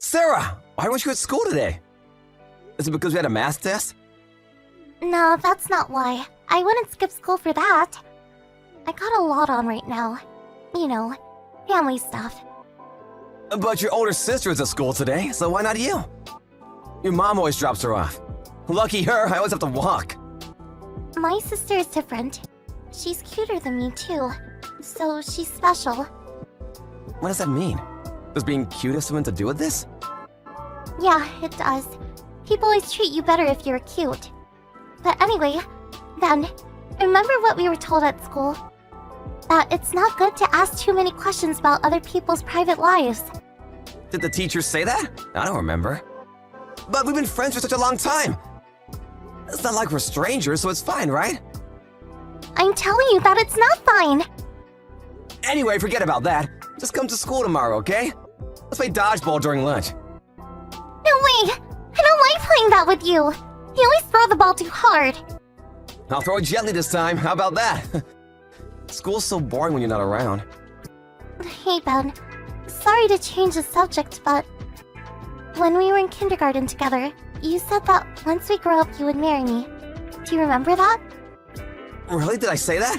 Sarah, why weren't you at school today? Is it because we had a math test? No, that's not why. I wouldn't skip school for that. I got a lot on right now. You know, family stuff. But your older sister is at school today, so why not you? Your mom always drops her off. Lucky her, I always have to walk. My sister is different. She's cuter than me too, so she's special. What does that mean? Does being cute have something to do with this? Yeah, it does. People always treat you better if you're cute. But anyway, then, remember what we were told at school? That it's not good to ask too many questions about other people's private lives. Did the teacher say that? I don't remember. But we've been friends for such a long time. It's not like we're strangers, so it's fine, right? I'm telling you that it's not fine. Anyway, forget about that. Just come to school tomorrow, okay? Let's play dodgeball during lunch. No way! I don't like playing that with you. You always throw the ball too hard. I'll throw it gently this time. How about that? School's so boring when you're not around. Hey, Ben. Sorry to change the subject, but when we were in kindergarten together, you said that once we grow up, you would marry me. Do you remember that? Really? Did I say that?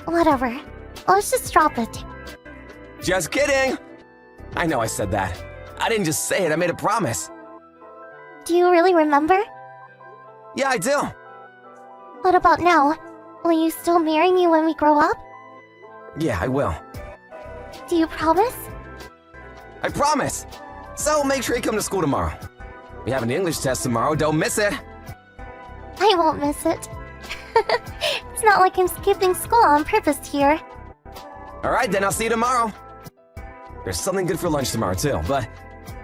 Whatever. Let's just drop it. Just kidding! I know I said that. I didn't just say it, I made a promise. Do you really remember? Yeah, I do. What about now? Will you still marry me when we grow up? Yeah, I will. Do you promise? I promise! So make sure you come to school tomorrow. We have an English test tomorrow, don't miss it! I won't miss it. It's not like I'm skipping school on purpose here. Alright, then I'll see you tomorrow. There's something good for lunch tomorrow too, but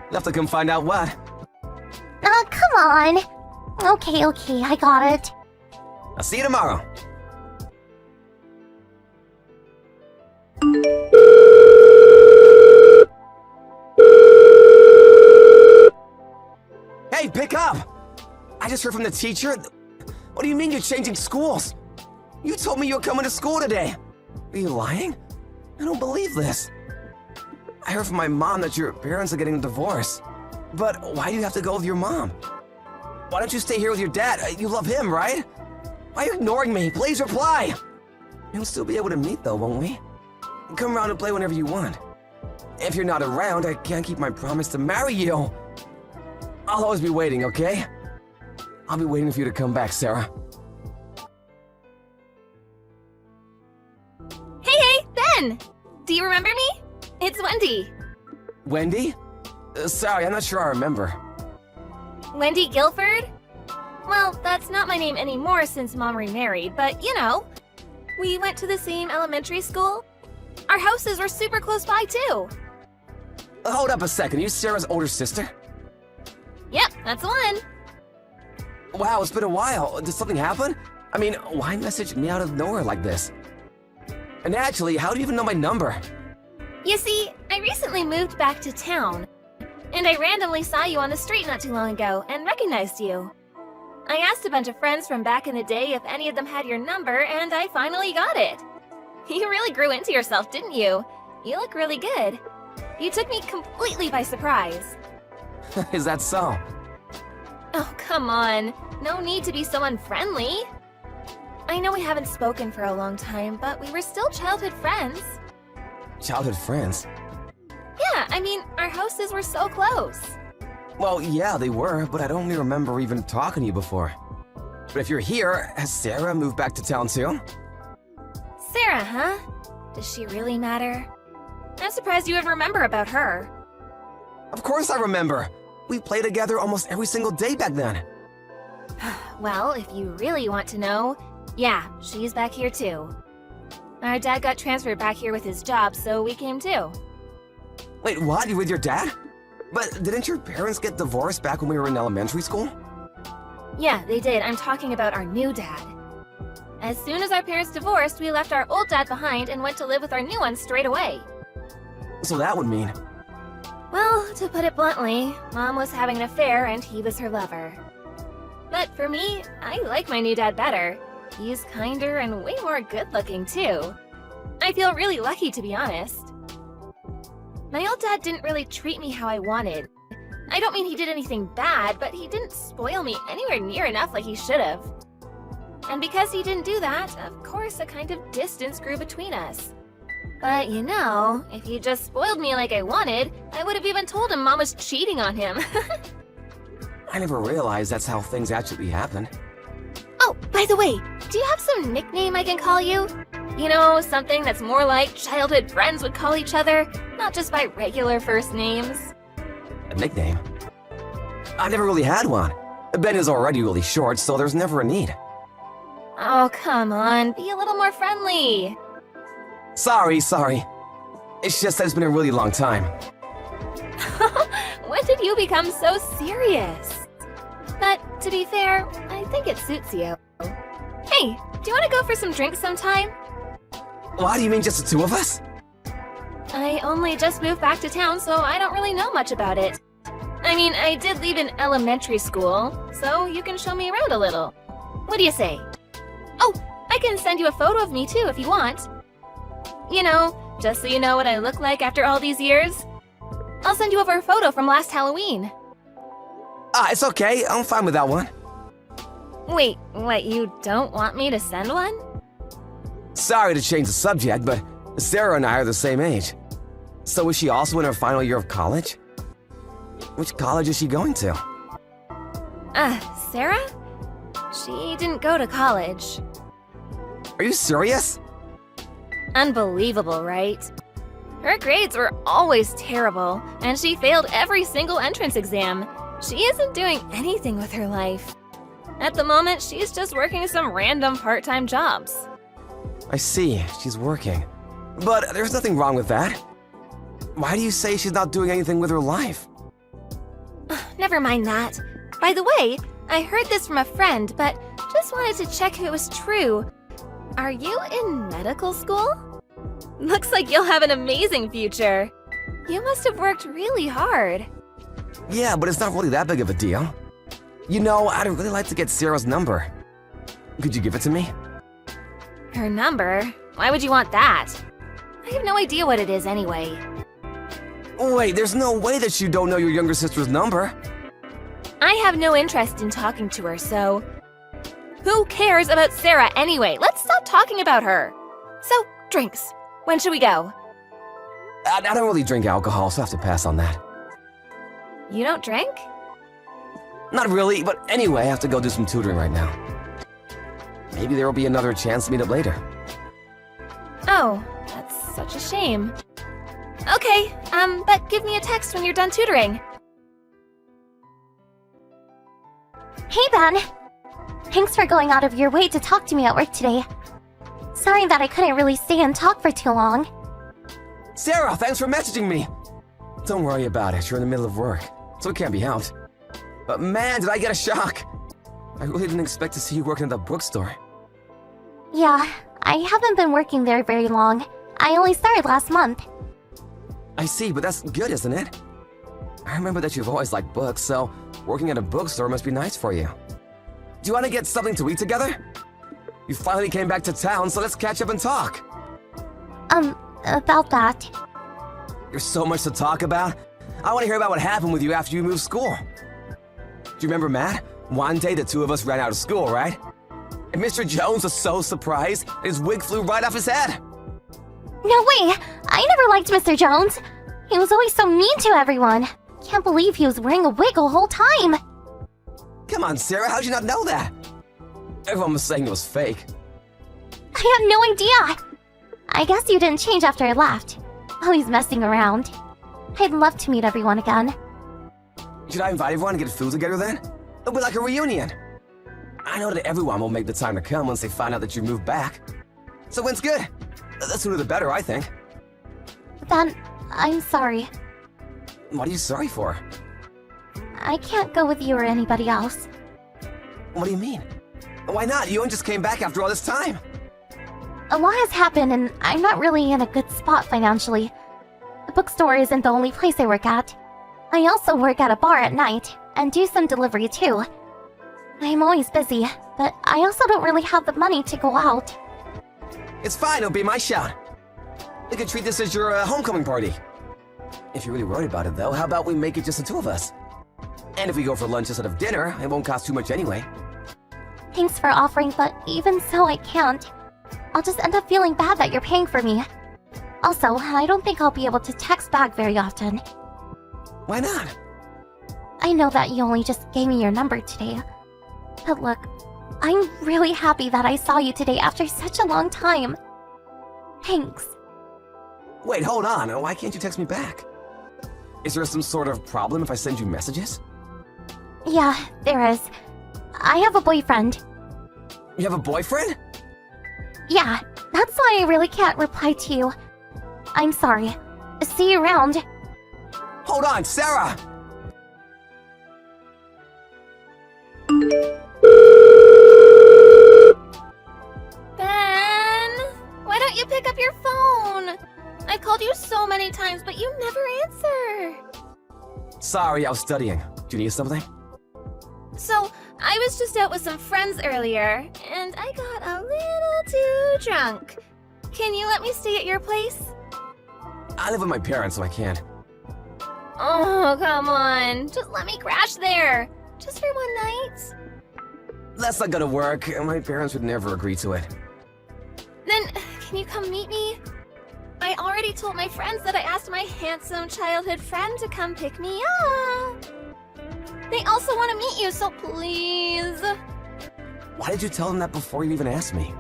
you'll have to come find out what. Oh, come on. Okay, I got it. I'll see you tomorrow. Hey, pick up! I just heard from the teacher. What do you mean you're changing schools? You told me you were coming to school today. Are you lying? I don't believe this. I heard from my mom that your parents are getting a divorce. But why do you have to go with your mom? Why don't you stay here with your dad? You love him, right? Why are you ignoring me? Please reply! We'll still be able to meet though, won't we? Come around and play whenever you want. If you're not around, I can't keep my promise to marry you. I'll always be waiting, okay? I'll be waiting for you to come back, Sarah. Hey, Ben! Do you remember me? It's Wendy. Wendy? Sorry, I'm not sure I remember. Wendy Guilford? Well, that's not my name anymore since Mom remarried, but you know. We went to the same elementary school. Our houses were super close by, too. Hold up a second, are you Sarah's older sister? Yep, that's the one. Wow, it's been a while. Did something happen? I mean, why message me out of nowhere like this? And actually, how do you even know my number? You see, I recently moved back to town, and I randomly saw you on the street not too long ago and recognized you. I asked a bunch of friends from back in the day if any of them had your number, and I finally got it. You really grew into yourself, didn't you? You look really good. You took me completely by surprise. Is that so? Oh, come on. No need to be so unfriendly. I know we haven't spoken for a long time, but we were still childhood friends. Childhood friends? Yeah, I mean, our houses were so close. Well, yeah, they were, but I don't really remember even talking to you before. But if you're here, has Sarah moved back to town too? Sarah, huh? Does she really matter? I'm surprised you even remember about her. Of course I remember! We played together almost every single day back then. Well, if you really want to know, yeah, she's back here too. Our dad got transferred back here with his job, so we came too. Wait, what? You with your dad? But didn't your parents get divorced back when we were in elementary school? Yeah, they did. I'm talking about our new dad. As soon as our parents divorced, we left our old dad behind and went to live with our new one straight away. So that would mean... Well, to put it bluntly, Mom was having an affair and he was her lover. But for me, I like my new dad better. He's kinder and way more good-looking, too. I feel really lucky, to be honest. My old dad didn't really treat me how I wanted, I don't mean he did anything bad, but he didn't spoil me anywhere near enough like he should have. And because he didn't do that, of course a kind of distance grew between us. But you know, if he just spoiled me like I wanted, I would have even told him Mom was cheating on him. I never realized that's how things actually happen. Oh, by the way, do you have some nickname I can call you? You know, something that's more like childhood friends would call each other, not just by regular first names. A nickname? I never really had one. Ben is already really short, so there's never a need. Oh, come on, be a little more friendly. Sorry. It's just that it's been a really long time. When did you become so serious? But to be fair, I think it suits you. Hey, do you want to go for some drinks sometime? Why do you mean just the two of us? I only just moved back to town, so I don't really know much about it. I mean, I did leave in elementary school, so you can show me around a little. What do you say? Oh, I can send you a photo of me too if you want. You know, just so you know what I look like after all these years. I'll send you over a photo from last Halloween. It's okay. I'm fine with that one. Wait, what, you don't want me to send one? Sorry to change the subject, but Sarah and I are the same age. So is she also in her final year of college? Which college is she going to? Sarah? She didn't go to college. Are you serious? Unbelievable, right? Her grades were always terrible, and she failed every single entrance exam. She isn't doing anything with her life. At the moment, she's just working some random part-time jobs. I see, she's working. But there's nothing wrong with that. Why do you say she's not doing anything with her life? Never mind that. By the way, I heard this from a friend, but just wanted to check if it was true. Are you in medical school? Looks like you'll have an amazing future. You must have worked really hard. Yeah, but it's not really that big of a deal. You know, I'd really like to get Sarah's number. Could you give it to me? Her number? Why would you want that? I have no idea what it is anyway. Wait, there's no way that you don't know your younger sister's number. I have no interest in talking to her, so... Who cares about Sarah anyway? Let's stop talking about her. So, drinks. When should we go? I don't really drink alcohol, so I have to pass on that. You don't drink? Not really, but anyway, I have to go do some tutoring right now. Maybe there will be another chance to meet up later. Oh, that's such a shame. Okay, but give me a text when you're done tutoring. Hey, Ben. Thanks for going out of your way to talk to me at work today. Sorry that I couldn't really stay and talk for too long. Sarah, thanks for messaging me. Don't worry about it, you're in the middle of work, so it can't be helped. But man, did I get a shock. I really didn't expect to see you working at the bookstore. Yeah, I haven't been working there very long. I only started last month. I see, but that's good, isn't it? I remember that you've always liked books, so working at a bookstore must be nice for you. Do you want to get something to eat together? You finally came back to town, so let's catch up and talk. About that. There's so much to talk about. I want to hear about what happened with you after you moved school. Do you remember Matt? One day the two of us ran out of school, right? And Mr. Jones was so surprised, his wig flew right off his head. No way! I never liked Mr. Jones. He was always so mean to everyone. Can't believe he was wearing a wig the whole time. Come on, Sarah, how'd you not know that? Everyone was saying it was fake. I had no idea. I guess you didn't change after I left. Always messing around. I'd love to meet everyone again. Should I invite everyone to get food together then? It'll be like a reunion. I know that everyone will make the time to come once they find out that you moved back. So when's good? The sooner the better, I think. Then, I'm sorry. What are you sorry for? I can't go with you or anybody else. What do you mean? Why not? You only just came back after all this time. A lot has happened and I'm not really in a good spot financially. The bookstore isn't the only place I work at. I also work at a bar at night and do some delivery too. I'm always busy, but I also don't really have the money to go out. It's fine, it'll be my shout. We could treat this as your homecoming party. If you're really worried about it though, how about we make it just the two of us? And if we go for lunch instead of dinner, it won't cost too much anyway. Thanks for offering, but even so, I can't. I'll just end up feeling bad that you're paying for me. Also, I don't think I'll be able to text back very often. Why not? I know that you only just gave me your number today. But look, I'm really happy that I saw you today after such a long time. Thanks. Wait, hold on. Why can't you text me back? Is there some sort of problem if I send you messages? Yeah, there is. I have a boyfriend. You have a boyfriend? Yeah, that's why I really can't reply to you. I'm sorry. See you around. Hold on, Sarah! Ben, why don't you pick up your phone? I called you so many times, but you never answer. Sorry, I was studying. Do you need something? So, I was just out with some friends earlier, and I got a little too drunk. Can you let me stay at your place? I live with my parents, so I can't. Oh, come on. Just let me crash there. Just for one night. That's not gonna work. My parents would never agree to it. Then, can you come meet me? I already told my friends that I asked my handsome childhood friend to come pick me up. They also want to meet you, so please. Why did you tell them that before you even asked me?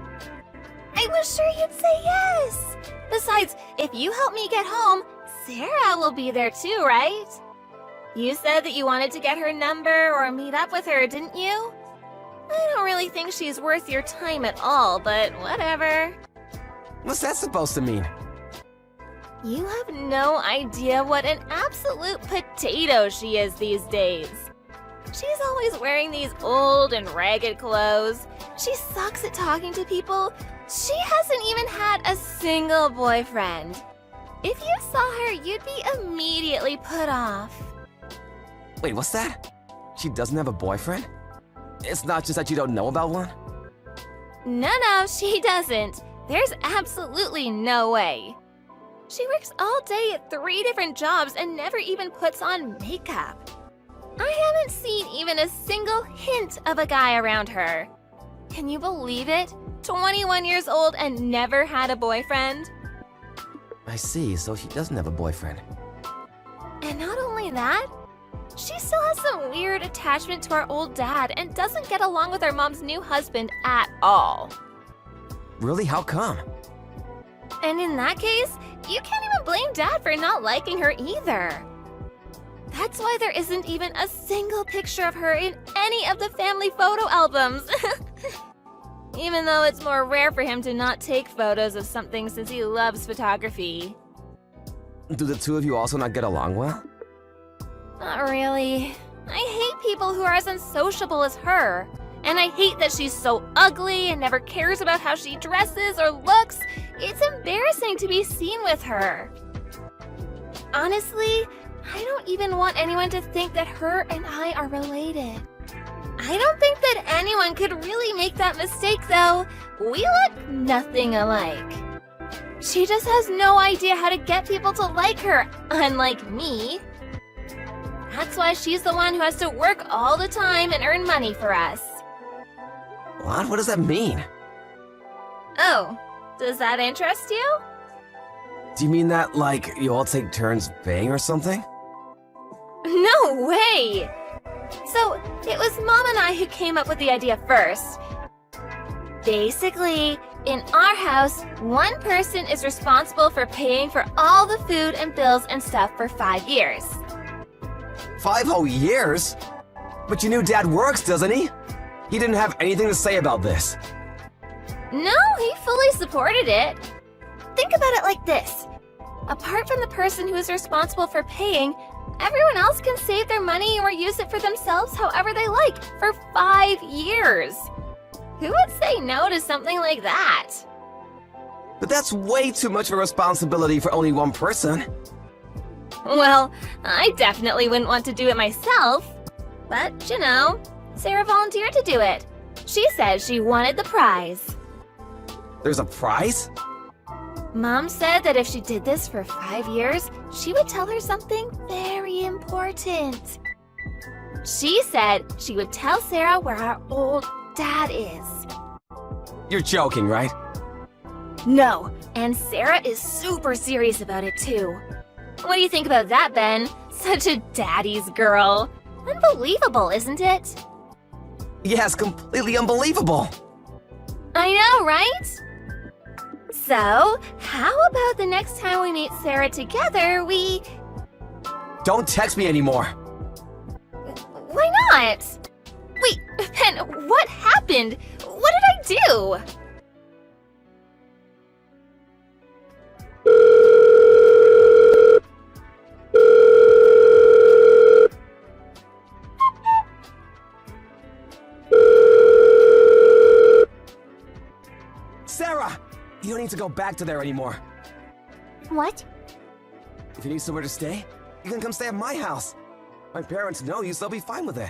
I was sure you'd say yes. Besides, if you help me get home, Sarah will be there too, right? You said that you wanted to get her number or meet up with her, didn't you? I don't really think she's worth your time at all, but whatever. What's that supposed to mean? You have no idea what an absolute potato she is these days. She's always wearing these old and ragged clothes. She sucks at talking to people. She hasn't even had a single boyfriend. If you saw her, you'd be immediately put off. Wait, what's that? She doesn't have a boyfriend? It's not just that you don't know about one? No, she doesn't. There's absolutely no way. She works all day at 3 different jobs and never even puts on makeup. I haven't seen even a single hint of a guy around her. Can you believe it? 21 years old and never had a boyfriend? I see, so she doesn't have a boyfriend. And not only that, she still has some weird attachment to our old dad and doesn't get along with our mom's new husband at all. Really? How come? And in that case, you can't even blame Dad for not liking her either. That's why there isn't even a single picture of her in any of the family photo albums. Even though it's more rare for him to not take photos of something since he loves photography. Do the two of you also not get along well? Not really. I hate people who are as unsociable as her. And I hate that she's so ugly and never cares about how she dresses or looks. It's embarrassing to be seen with her. Honestly, I don't even want anyone to think that her and I are related. I don't think that anyone could really make that mistake, though. We look nothing alike. She just has no idea how to get people to like her, unlike me. That's why she's the one who has to work all the time and earn money for us. What? What does that mean? Oh, does that interest you? Do you mean that, like, you all take turns paying or something? No way! So, it was Mom and I who came up with the idea first. Basically, in our house, one person is responsible for paying for all the food and bills and stuff for 5 years. 5 whole years? But your new dad works, doesn't he? He didn't have anything to say about this. No, he fully supported it. Think about it like this. Apart from the person who is responsible for paying, everyone else can save their money or use it for themselves however they like for 5 years. Who would say no to something like that? But that's way too much of a responsibility for only one person. Well, I definitely wouldn't want to do it myself. But, you know, Sarah volunteered to do it. She said she wanted the prize. There's a prize? Mom said that if she did this for 5 years, she would tell her something very important. She said she would tell Sarah where our old dad is. You're joking, right? No, and Sarah is super serious about it too. What do you think about that, Ben? Such a daddy's girl. Unbelievable, isn't it? Yes, completely unbelievable. I know, right? So, how about the next time we meet Sarah together, we... Don't text me anymore. Why not? Wait, Ben, what happened? What did I do? Sarah! You don't need to go back to there anymore. What? If you need somewhere to stay, you can come stay at my house. My parents know you, so they'll be fine with it.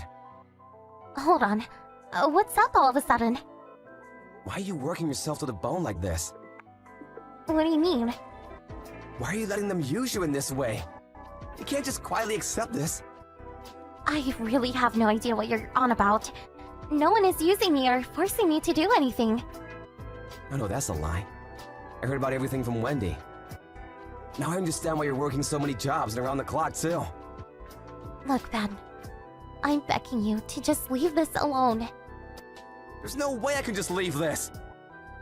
Hold on. What's up all of a sudden? Why are you working yourself to the bone like this? What do you mean? Why are you letting them use you in this way? You can't just quietly accept this. I really have no idea what you're on about. No one is using me or forcing me to do anything. Oh no, that's a lie. I heard about everything from Wendy. Now I understand why you're working so many jobs and around the clock too. Look, Ben. I'm begging you to just leave this alone. There's no way I can just leave this.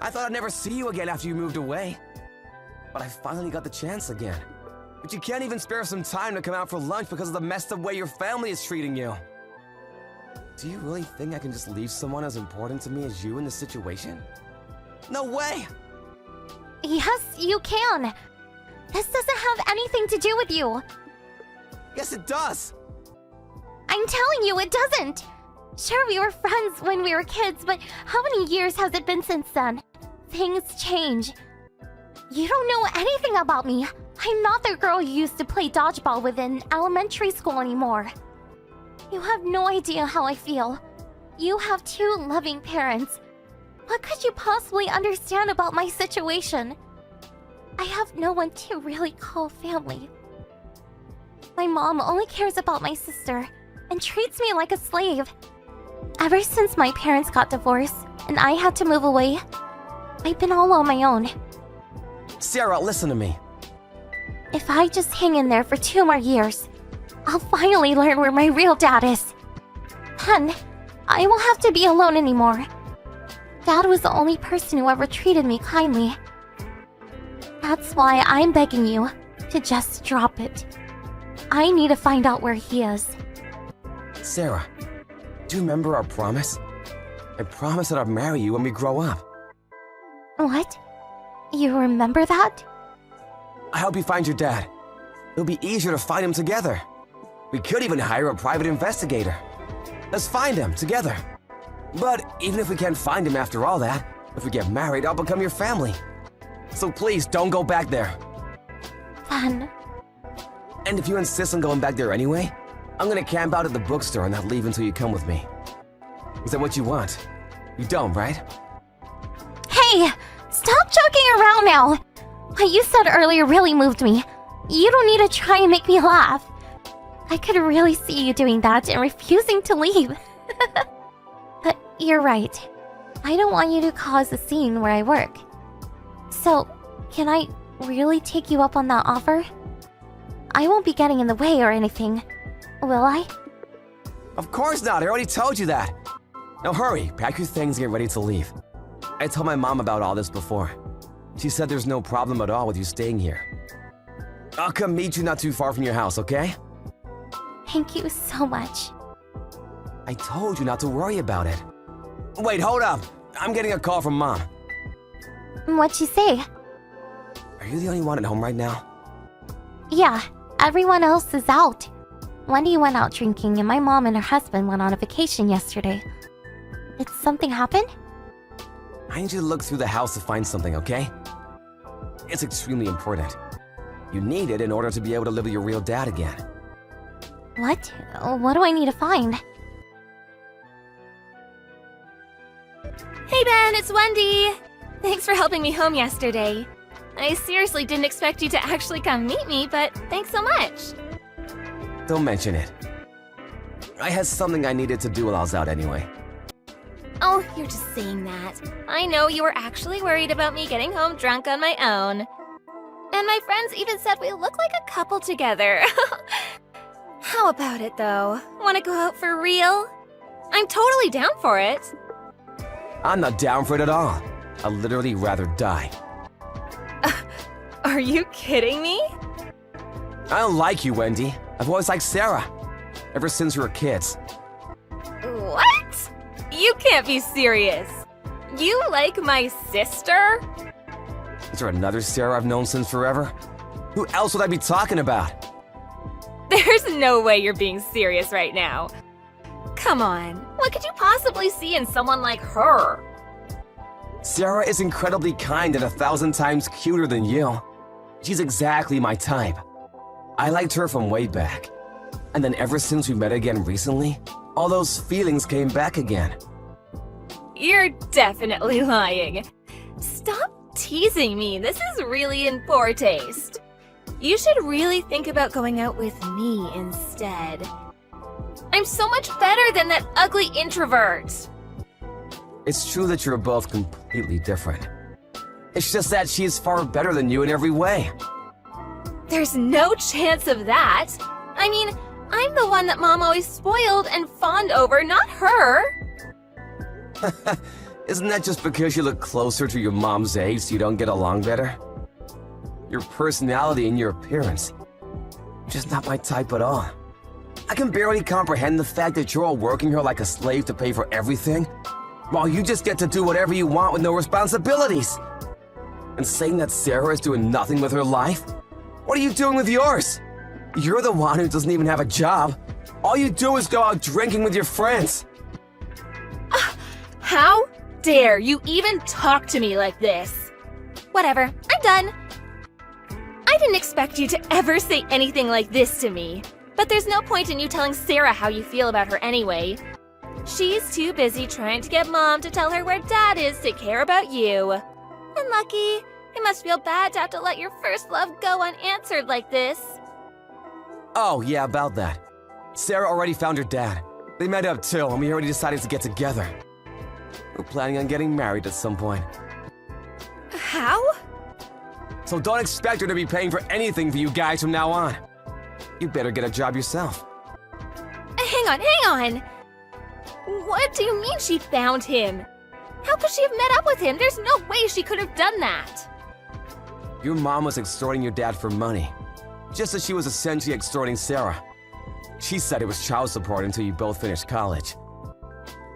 I thought I'd never see you again after you moved away. But I finally got the chance again. But you can't even spare some time to come out for lunch because of the messed up way your family is treating you. Do you really think I can just leave someone as important to me as you in this situation? No way! Yes, you can. This doesn't have anything to do with you. Yes, it does! I'm telling you, it doesn't. Sure, we were friends when we were kids, but how many years has it been since then? Things change. You don't know anything about me. I'm not the girl you used to play dodgeball with in elementary school anymore. You have no idea how I feel. You have two loving parents. What could you possibly understand about my situation? I have no one to really call family. My mom only cares about my sister and treats me like a slave. Ever since my parents got divorced and I had to move away, I've been all on my own. Sarah, listen to me. If I just hang in there for 2 more years, I'll finally learn where my real dad is. Then, I won't have to be alone anymore. Dad was the only person who ever treated me kindly. That's why I'm begging you to just drop it. I need to find out where he is. Sarah, do you remember our promise? I promised that I'd marry you when we grow up. What? You remember that? I hope you find your dad. It'll be easier to find him together. We could even hire a private investigator. Let's find him together. But even if we can't find him after all that, if we get married, I'll become your family. So please, don't go back there. Then, And if you insist on going back there anyway, I'm gonna camp out at the bookstore and not leave until you come with me. Is that what you want? You don't, right? hey! Stop joking around now! What you said earlier really moved me. You don't need to try and make me laugh. I could really see you doing that and refusing to leave. But you're right. I don't want you to cause a scene where I work. So, can I really take you up on that offer? I won't be getting in the way or anything, will I? Of course not, I already told you that. Now hurry, pack your things and get ready to leave. I told my mom about all this before. She said there's no problem at all with you staying here. I'll come meet you not too far from your house, okay? Thank you so much. I told you not to worry about it. Wait, hold up. I'm getting a call from Mom. What'd she say? Are you the only one at home right now? Yeah, everyone else is out. Wendy went out drinking and my mom and her husband went on a vacation yesterday. Did something happen? I need you to look through the house to find something, okay? It's extremely important. You need it in order to be able to live with your real dad again. What? What do I need to find? Hey Ben, it's Wendy! Thanks for helping me home yesterday. I seriously didn't expect you to actually come meet me, but thanks so much. Don't mention it. I had something I needed to do while I was out anyway. Oh, you're just saying that. I know you were actually worried about me getting home drunk on my own. And my friends even said we look like a couple together. How about it, though? Want to go out for real? I'm totally down for it. I'm not down for it at all. I'd literally rather die. Are you kidding me? I don't like you, Wendy. I've always liked Sarah. Ever since we were kids. What? You can't be serious. You like my sister? Is there another Sarah I've known since forever? Who else would I be talking about? There's no way you're being serious right now. Come on, what could you possibly see in someone like her? Sarah is incredibly kind and 1,000 times cuter than you. She's exactly my type. I liked her from way back. And then ever since we met again recently, all those feelings came back again. You're definitely lying. Stop teasing me. This is really in poor taste. You should really think about going out with me instead. I'm so much better than that ugly introvert. It's true that you're both completely different. It's just that she is far better than you in every way. There's no chance of that. I mean, I'm the one that Mom always spoiled and fawned over, not her. Isn't that just because you look closer to your mom's age so you don't get along better? Your personality and your appearance. Just not my type at all. I can barely comprehend the fact that you're all working her like a slave to pay for everything, while you just get to do whatever you want with no responsibilities. And saying that Sarah is doing nothing with her life? What are you doing with yours? You're the one who doesn't even have a job. All you do is go out drinking with your friends. How dare you even talk to me like this? Whatever, I'm done. I didn't expect you to ever say anything like this to me, but there's no point in you telling Sarah how you feel about her anyway. She's too busy trying to get Mom to tell her where Dad is to care about you. And Lucky, it must feel bad to have to let your first love go unanswered like this. Oh, yeah, about that. Sarah already found her dad. They met up too, and we already decided to get together. We're planning on getting married at some point. How? So don't expect her to be paying for anything for you guys from now on. You better get a job yourself. Hang on. What do you mean she found him? How could she have met up with him? There's no way she could have done that. Your mom was extorting your dad for money, just as she was essentially extorting Sarah. She said it was child support until you both finished college.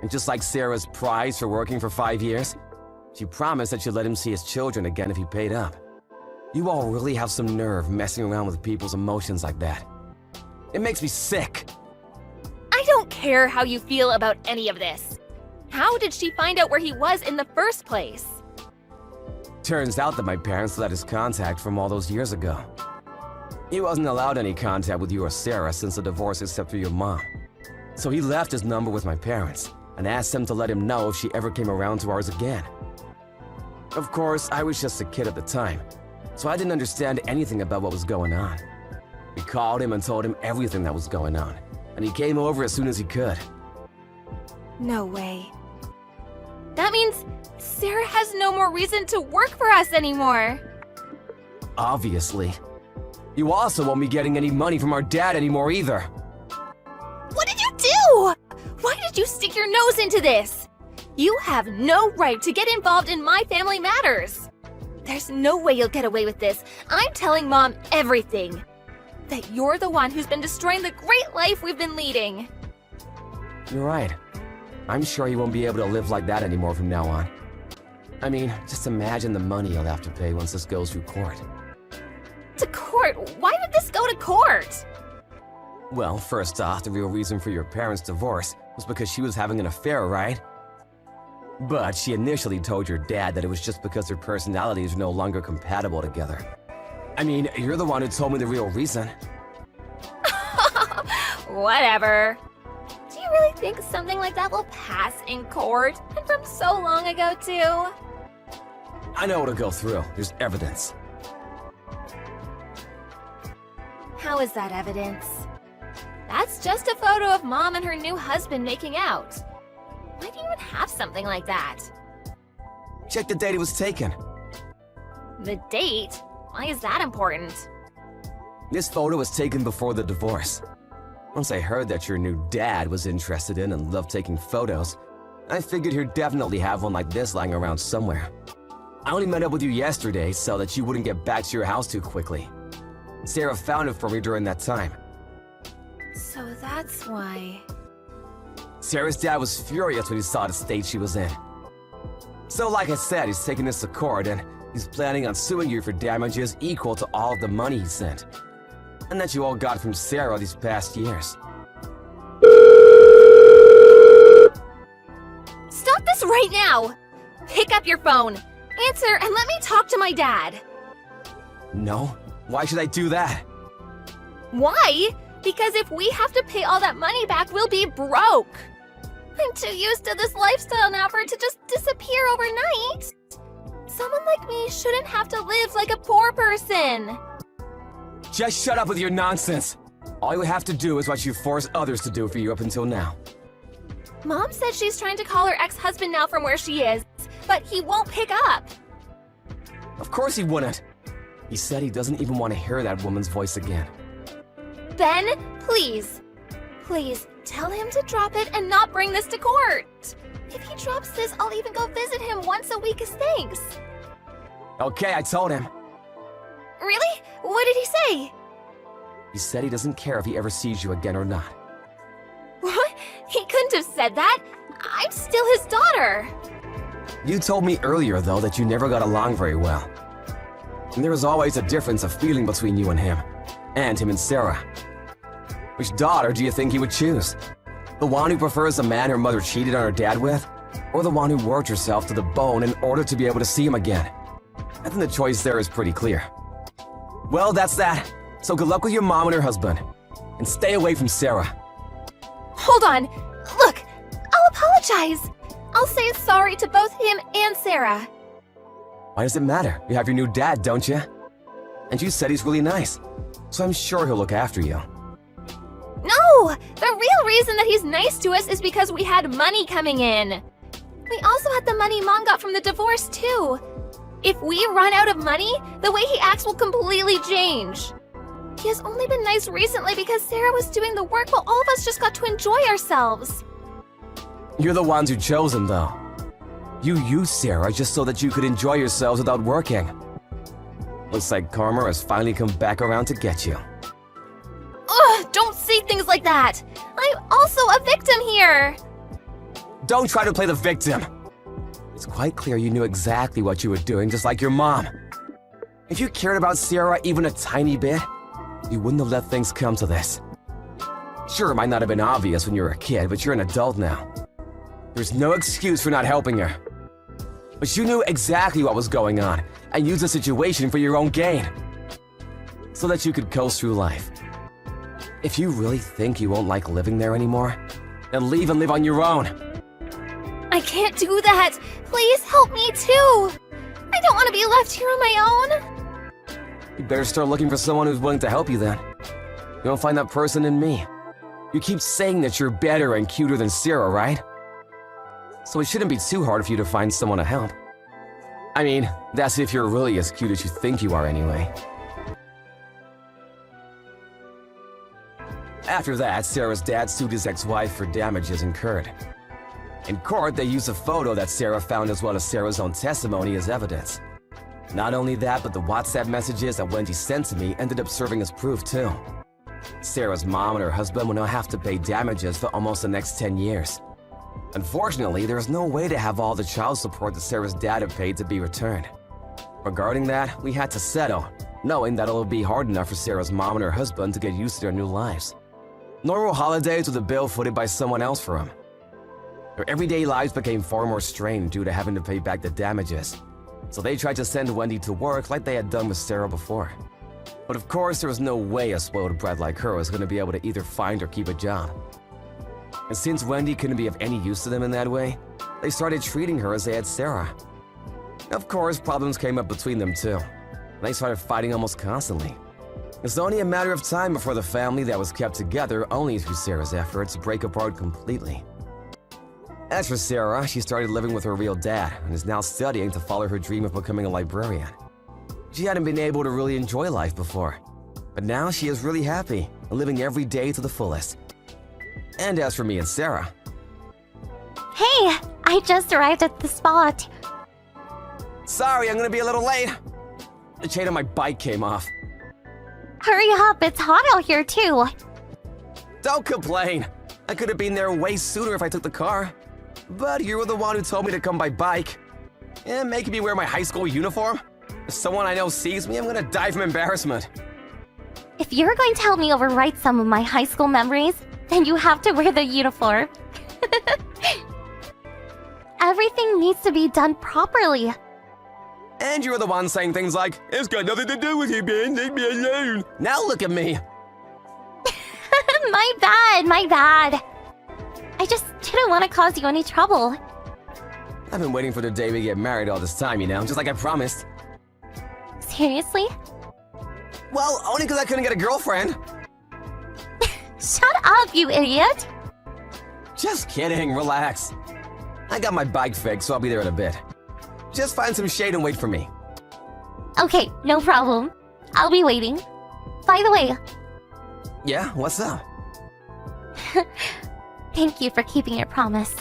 And just like Sarah's prize for working for 5 years, she promised that she'd let him see his children again if he paid up. You all really have some nerve messing around with people's emotions like that. It makes me sick. I don't care how you feel about any of this. How did she find out where he was in the first place? Turns out that my parents let his contact from all those years ago. He wasn't allowed any contact with you or Sarah since the divorce except for your mom. So he left his number with my parents and asked them to let him know if she ever came around to ours again. Of course, I was just a kid at the time, so I didn't understand anything about what was going on. We called him and told him everything that was going on, and he came over as soon as he could. No way. That means Sarah has no more reason to work for us anymore. Obviously. You also won't be getting any money from our dad anymore either. What did you do? Why did you stick your nose into this? You have no right to get involved in my family matters. There's no way you'll get away with this. I'm telling Mom everything. That you're the one who's been destroying the great life we've been leading. You're right. I'm sure you won't be able to live like that anymore from now on. I mean, just imagine the money you'll have to pay once this goes through court. To court? Why would this go to court? Well, first off, the real reason for your parents' divorce was because she was having an affair, right? But she initially told your dad that it was just because their personalities were no longer compatible together. I mean, you're the one who told me the real reason. Whatever. Do you really think something like that will pass in court? And from so long ago, too? I know it'll go through. There's evidence. How is that evidence? That's just a photo of Mom and her new husband making out. Why do you even have something like that? Check the date it was taken. The date? Why is that important? This photo was taken before the divorce. Once I heard that your new dad was interested in and loved taking photos, I figured he'd definitely have one like this lying around somewhere. I only met up with you yesterday so that you wouldn't get back to your house too quickly. Sarah found it for me during that time. So that's why... Sarah's dad was furious when he saw the state she was in. So like I said, he's taking this to court and he's planning on suing you for damages equal to all of the money he sent. And that you all got from Sarah these past years. Stop this right now! Pick up your phone, answer, and let me talk to my dad. No? Why should I do that? Why? Because if we have to pay all that money back, we'll be broke. I'm too used to this lifestyle now for it to just disappear overnight. Someone like me shouldn't have to live like a poor person. Just shut up with your nonsense. All you have to do is what you force others to do for you up until now. Mom said she's trying to call her ex-husband now from where she is, but he won't pick up. Of course he wouldn't. He said he doesn't even want to hear that woman's voice again. Ben, please. Please, tell him to drop it and not bring this to court. If he drops this, I'll even go visit him once a week as thanks. Okay, I told him. Really? What did he say? He said he doesn't care if he ever sees you again or not. What? He couldn't have said that. I'm still his daughter. You told me earlier, though, that you never got along very well. And there was always a difference of feeling between you and him and Sarah. Which daughter do you think he would choose? The one who prefers the man her mother cheated on her dad with? Or the one who worked herself to the bone in order to be able to see him again? I think the choice there is pretty clear. Well, that's that. So good luck with your mom and her husband. And stay away from Sarah. Hold on. Look, I'll apologize. I'll say sorry to both him and Sarah. Why does it matter? You have your new dad, don't you? And you said he's really nice. So I'm sure he'll look after you. No! The real reason that he's nice to us is because we had money coming in. We also had the money Mom got from the divorce, too. If we run out of money, the way he acts will completely change. He has only been nice recently because Sarah was doing the work while all of us just got to enjoy ourselves. You're the ones who chose him, though. You used Sarah just so that you could enjoy yourselves without working. Looks like karma has finally come back around to get you. Ugh, don't say things like that! I'm also a victim here! Don't try to play the victim! It's quite clear you knew exactly what you were doing, just like your mom. If you cared about Sarah even a tiny bit, you wouldn't have let things come to this. Sure, it might not have been obvious when you were a kid, but you're an adult now. There's no excuse for not helping her. But you knew exactly what was going on, and used the situation for your own gain. So that you could coast through life. If you really think you won't like living there anymore, then leave and live on your own. I can't do that! Please help me too! I don't want to be left here on my own! You better start looking for someone who's willing to help you then. You'll find that person in me. You keep saying that you're better and cuter than Sarah, right? So it shouldn't be too hard for you to find someone to help. I mean, that's if you're really as cute as you think you are anyway. After that, Sarah's dad sued his ex-wife for damages incurred. In court, they used a photo that Sarah found as well as Sarah's own testimony as evidence. Not only that, but the WhatsApp messages that Wendy sent to me ended up serving as proof too. Sarah's mom and her husband will now have to pay damages for almost the next 10 years. Unfortunately, there is no way to have all the child support that Sarah's dad had paid to be returned. Regarding that, we had to settle, knowing that it'll be hard enough for Sarah's mom and her husband to get used to their new lives. Normal holidays with a bill footed by someone else for them. Their everyday lives became far more strained due to having to pay back the damages. So they tried to send Wendy to work like they had done with Sarah before. But of course, there was no way a spoiled brat like her was going to be able to either find or keep a job. And since Wendy couldn't be of any use to them in that way, they started treating her as they had Sarah. Of course, problems came up between them too. They started fighting almost constantly. It's only a matter of time before the family that was kept together only through Sarah's efforts break apart completely. As for Sarah, she started living with her real dad and is now studying to follow her dream of becoming a librarian. She hadn't been able to really enjoy life before, but now she is really happy and living every day to the fullest. And as for me and Sarah... Hey, I just arrived at the spot. Sorry, I'm gonna be a little late. The chain on my bike came off. Hurry up, it's hot out here too. Don't complain. I could have been there way sooner if I took the car. But you were the one who told me to come by bike. And making me wear my high school uniform? If someone I know sees me, I'm gonna die from embarrassment. If you're going to help me overwrite some of my high school memories, then you have to wear the uniform. Everything needs to be done properly. And you were the one saying things like, "It's got nothing to do with you, Ben, leave me alone." Now look at me. My bad. I just didn't want to cause you any trouble. I've been waiting for the day we get married all this time, you know, just like I promised. Seriously? Well, only because I couldn't get a girlfriend. Shut up, you idiot! Just kidding, relax. I got my bike fixed, so I'll be there in a bit. Just find some shade and wait for me. Okay, no problem. I'll be waiting. By the way... Yeah, what's up? Thank you for keeping your promise.